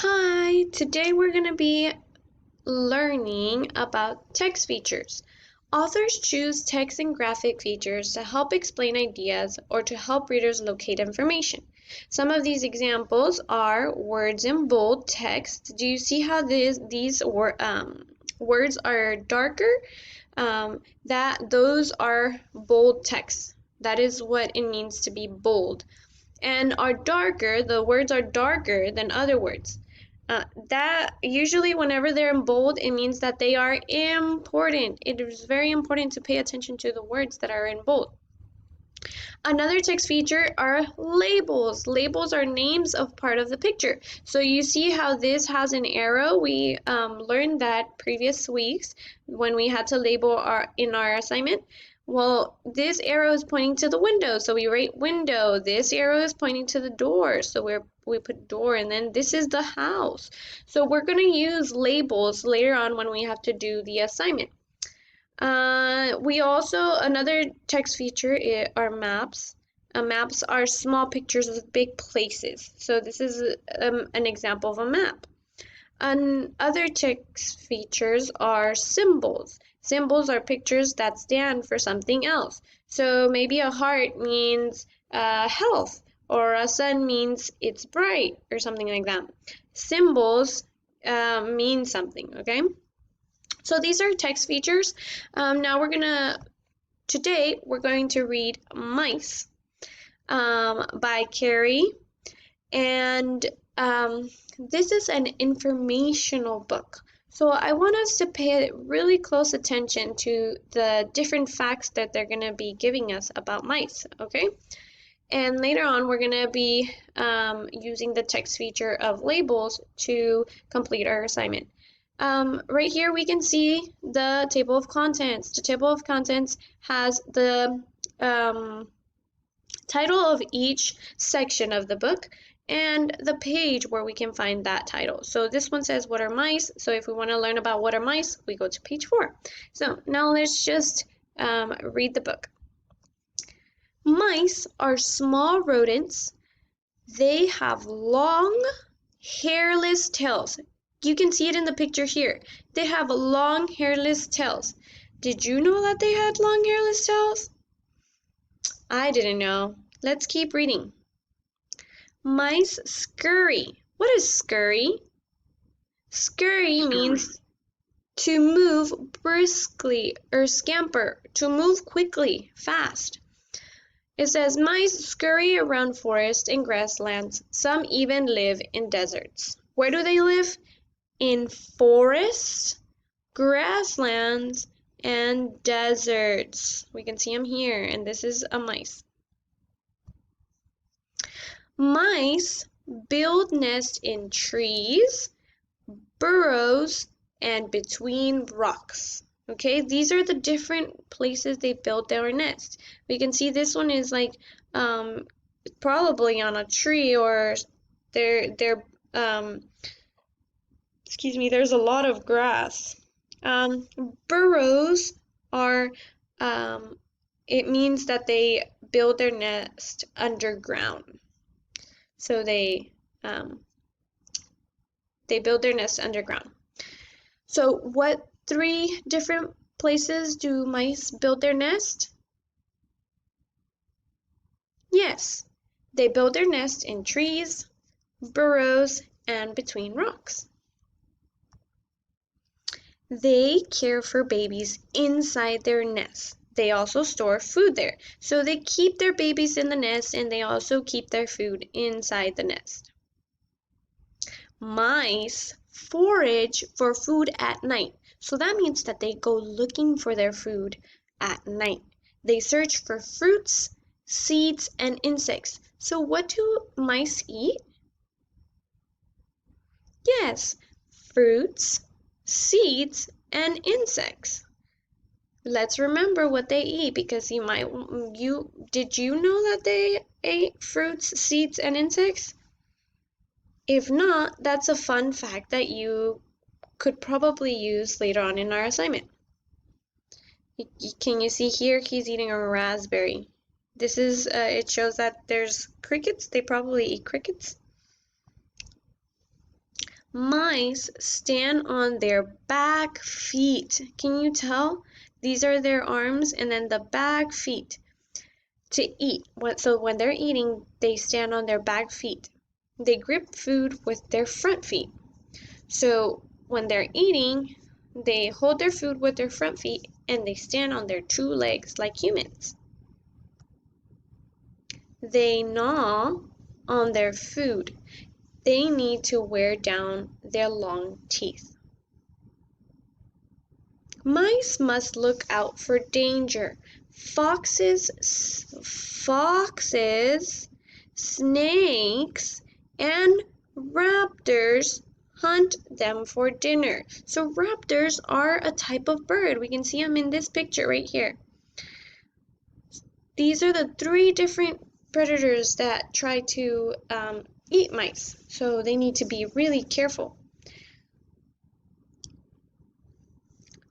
Hi, today we're going to be learning about text features. Authors choose text and graphic features to help explain ideas or to help readers locate information. Some of these examples are words in bold text. Do you see how these words are darker? Those are bold text. That is what it means to be bold. And are darker, the words are darker than other words. That usually whenever they're in bold, it means that they are important. It is very important to pay attention to the words that are in bold. Another text feature are labels. Labels are names of part of the picture. So you see how this has an arrow. We learned that previous weeks when we had to label in our assignment. Well, this arrow is pointing to the window, so we write window. This arrow is pointing to the door, so we put door, and then this is the house. So we're going to use labels later on when we have to do the assignment. We also, another text feature are maps. Maps are small pictures of big places. So this is an example of a map. Other text features are symbols. Symbols are pictures that stand for something else. So maybe a heart means health, or a sun means it's bright, or something like that. Symbols mean something, okay? So these are text features. Today we're going to read Mice by Carrie. And this is an informational book. So I want us to pay really close attention to the different facts that they're going to be giving us about mice, okay? And later on, we're going to be using the text feature of labels to complete our assignment. Right here, we can see the table of contents. The table of contents has the title of each section of the book and the page where we can find that title. So this one says, what are mice? So if we want to learn about what are mice, we go to page 4. So now let's just read the book. Mice are small rodents. They have long, hairless tails. You can see it in the picture here. They have long, hairless tails. Did you know that they had long, hairless tails? I didn't know. Let's keep reading. Mice scurry. What is scurry? Scurry means to move briskly or scamper, to move quickly, fast. It says mice scurry around forests and grasslands. Some even live in deserts. Where do they live? In forests, grasslands, and deserts. We can see them here, and this is a mice. Mice build nests in trees, burrows, and between rocks. Okay, these are the different places they build their nest. We can see this one is like probably on a tree, or they're excuse me, there's a lot of grass. Burrows are it means that they build their nest underground. So they build their nest underground. So what 3 different places do mice build their nest? Yes, they build their nest in trees, burrows, and between rocks. They care for babies inside their nest. They also store food there. So they keep their babies in the nest, and they also keep their food inside the nest. Mice forage for food at night. So that means that they go looking for their food at night. They search for fruits, seeds, and insects. So what do mice eat? Yes, fruits, seeds, and insects. Let's remember what they eat, because did you know that they ate fruits, seeds, and insects? If not, that's a fun fact that you could probably use later on in our assignment. Can you see here? He's eating a raspberry. This is, it shows that there's crickets. They probably eat crickets. Mice stand on their back feet. Can you tell? These are their arms and then the back feet to eat. So when they're eating, they stand on their back feet. They grip food with their front feet. So when they're eating, they hold their food with their front feet and they stand on their two legs like humans. They gnaw on their food. They need to wear down their long teeth. Mice must look out for danger. Foxes, snakes, and raptors hunt them for dinner. So raptors are a type of bird. We can see them in this picture right here. These are the 3 different predators that try to eat mice. So they need to be really careful.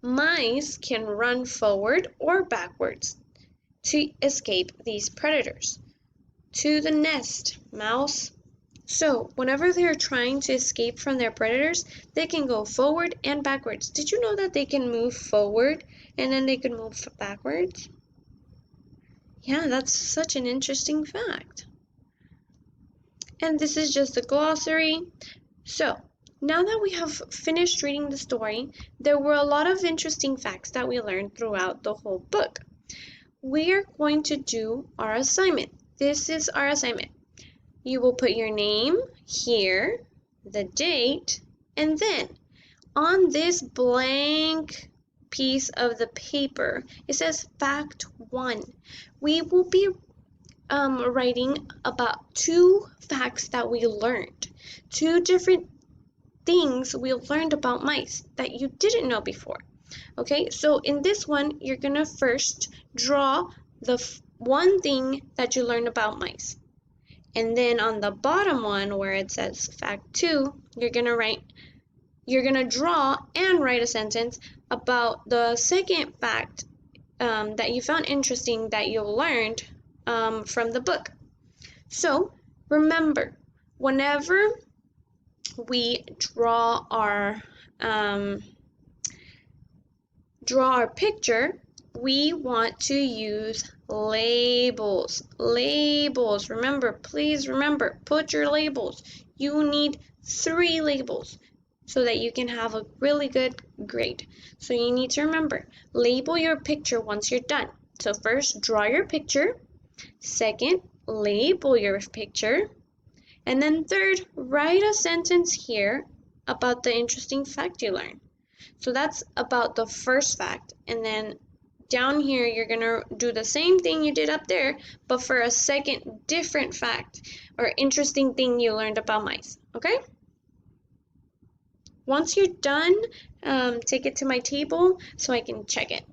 Mice can run forward or backwards to escape these predators. To the nest, mouse. So whenever they're trying to escape from their predators, they can go forward and backwards. Did you know that they can move forward and then they can move backwards? Yeah, that's such an interesting fact. And this is just a glossary. So now that we have finished reading the story, there were a lot of interesting facts that we learned throughout the whole book. We are going to do our assignment. This is our assignment. You will put your name here, the date, and then on this blank piece of the paper, it says fact 1. We will be writing about 2 facts that we learned, 2 different things we learned about mice that you didn't know before. Okay, so in this one, you're gonna first draw the one thing that you learned about mice. And then on the bottom one where it says fact 2, you're gonna draw and write a sentence about the second fact that you found interesting that you learned from the book. So remember, whenever we draw our picture, we want to use labels. Labels. Remember, please remember, put your labels. You need 3 labels so that you can have a really good grade. So you need to remember, label your picture once you're done. So first, draw your picture. Second, label your picture. And then third, write a sentence here about the interesting fact you learned. So that's about the first fact. And then down here, you're going to do the same thing you did up there, but for a second different fact or interesting thing you learned about mice. Okay? Once you're done, take it to my table so I can check it.